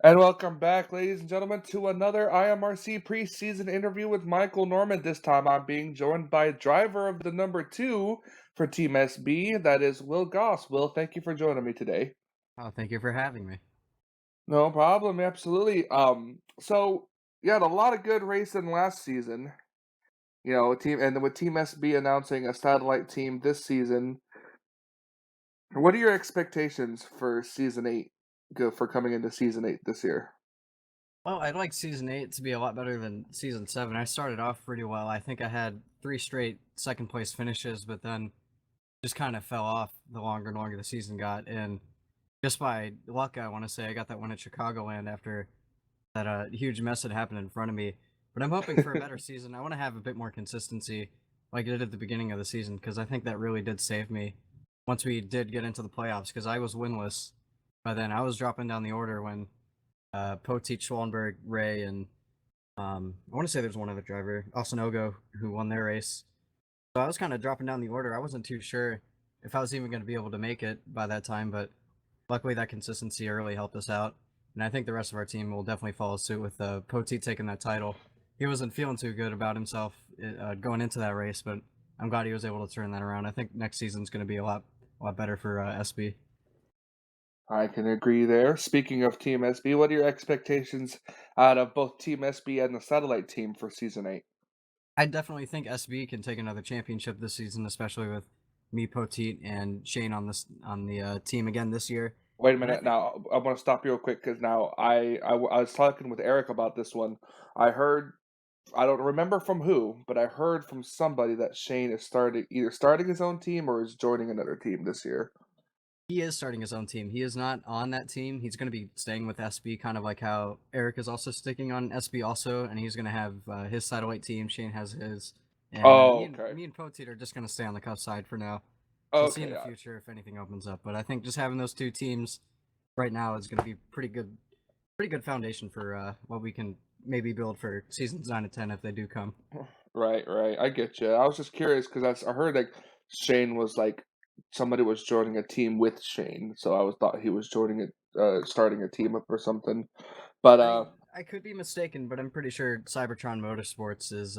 And welcome back, ladies and gentlemen, to another IMRC preseason interview with Michael Norman. This time I'm being joined by driver of the number two for Team SB, that is Will Goss. Will, thank you for joining me today. Oh, thank you for having me. No problem, absolutely. So you had a lot of good racing last season, with Team SB announcing a satellite team this season. What are your expectations for season eight? For coming into season eight this year? Well, I'd like season 8 to be a lot better than season 7. I started off pretty well. I think I had 3 straight second place finishes, but then just kind of fell off the longer the season got. And just by luck, I want to say I got that one at Chicagoland after that huge mess that happened in front of me. But I'm hoping for a better season. I want to have a bit more consistency like I did at the beginning of the season because I think that really did save me once we did get into the playoffs because I was winless by then. I was dropping down the order when Poteet, Schwallenberg, Ray, and I want to say there's one other driver, Osinogo, who won their race. So I was kind of dropping down the order. I wasn't too sure if I was even going to be able to make it by that time, but luckily that consistency really helped us out. And I think the rest of our team will definitely follow suit with Poteet taking that title. He wasn't feeling too good about himself going into that race, but I'm glad he was able to turn that around. I think next season's going to be a lot better for SB. I can agree there. Speaking of Team SB, what are your expectations out of both Team SB and the satellite team for season eight? I definitely think SB can take another championship this season, especially with me, Poteet, and Shane on the team again this year. Wait a And I minute. think Now, I want to stop you real quick because now I was talking with Eric about this one. I heard, I don't remember from who, but I heard from somebody that Shane is either starting his own team or is joining another team this year. he is starting his own team. He is not on that team. He's going to be staying with SB, kind of like how Eric is also sticking on SB also, and he's going to have his satellite team. Shane has his, and Oh, okay. me and Poteet are just going to stay on the cuff side for now. We'll see in Okay. the future if anything opens up, but I think just having those two teams right now is going to be pretty good foundation for what we can maybe build for seasons 9 and 10 if they do come. Right, right. I get you. I was just curious because I heard like Shane was like somebody was joining a team with Shane, so I was thought he was joining it, starting a team up or something. But I could be mistaken, but I'm pretty sure Cybertron Motorsports is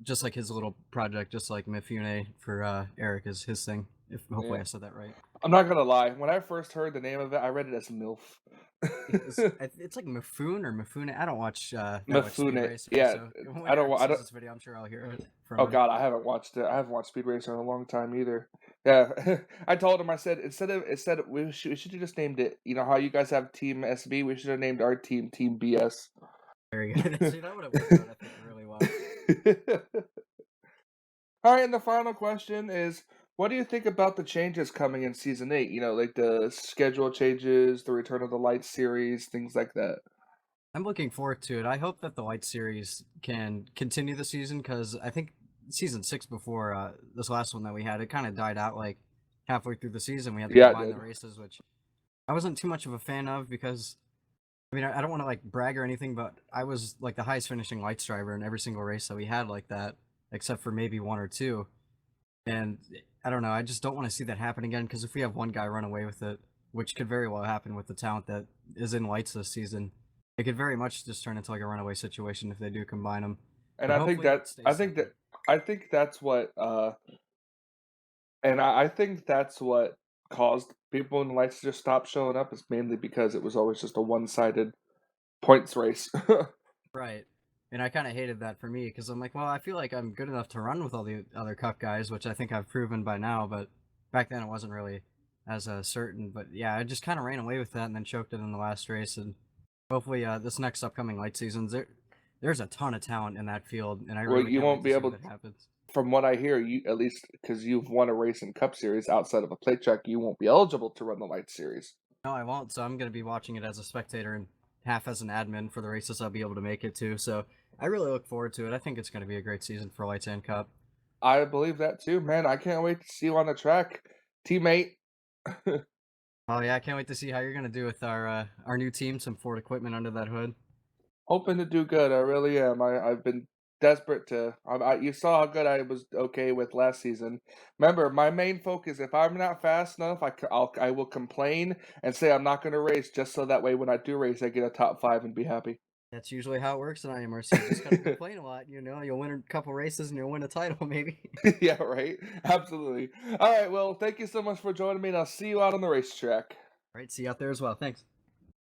just like his little project, just like Mifune for Eric is his thing. If yeah, hopefully I said that right. I'm not gonna lie. When I first heard the name of it, I read it as MILF. It's like Mifune or Mifune. I don't watch that much Speed Mifune. Racer, Yeah, so when I don't. Eric I sees don't. this video, I'm sure I'll hear it from Oh him. God, I haven't watched it. I haven't watched Speed Racer in a long time either. Yeah, I told him. I said instead we should have just named it. You know how you guys have Team SB? We should have named our team Team BS. Very good. See, that would have worked out, I think, really well. All right, and the final question is, what do you think about the changes coming in season eight? Like the schedule changes, the return of the light series, things like that. I'm looking forward to it. I hope that the Light series can continue the season because I think season 6 before this last one that we had, it kind of died out like halfway through the season. We had to Yeah, it combine the did. races, which I wasn't too much of a fan of because I mean I don't want to like brag or anything, but I was like the highest finishing Lights driver in every single race that we had like that, except for maybe one or two. And I don't know. I just don't want to see that happen again because if we have one guy run away with it, which could very well happen with the talent that is in lights this season, it could very much just turn into like a runaway situation if they do combine them. And But I think hopefully that it I stays think that separate. I think that's what I think that's what caused people in the lights to just stop showing up is mainly because it was always just a one-sided points race. Right. And I kind of hated that for me because I'm like, well, I feel like I'm good enough to run with all the other cup guys, which I think I've proven by now. But back then it wasn't really as certain. But yeah, I just kind of ran away with that and then choked it in the last race. And hopefully, this next upcoming light seasons, there's a ton of talent in that field, and I Well, really you can't wait won't to be see what able, it happens. from what I hear, you at least because you've won a race in Cup Series outside of a plate track, you won't be eligible to run the light series. No, I won't. So I'm gonna be watching it as a spectator and half as an admin for the races I'll be able to make it to. So I really look forward to it. I think it's gonna be a great season for Lights and Cup. I believe that too, man. I can't wait to see you on the track, teammate. Oh yeah, I can't wait to see how you're gonna do with our new team, some Ford equipment under that hood. Hoping to do good. I really am. I've been desperate to. You saw how good I was okay with last season. Remember, my main focus. If I'm not fast enough, I will complain and say I'm not going to race, just so that way when I do race, I get a top 5 and be happy. That's usually how it works in IMRC. You just gotta complain a lot, you'll win a couple races and you'll win a title maybe. Yeah, right. Absolutely. All right. Well, thank you so much for joining me, and I'll see you out on the racetrack. Alright, see you out there as well. Thanks.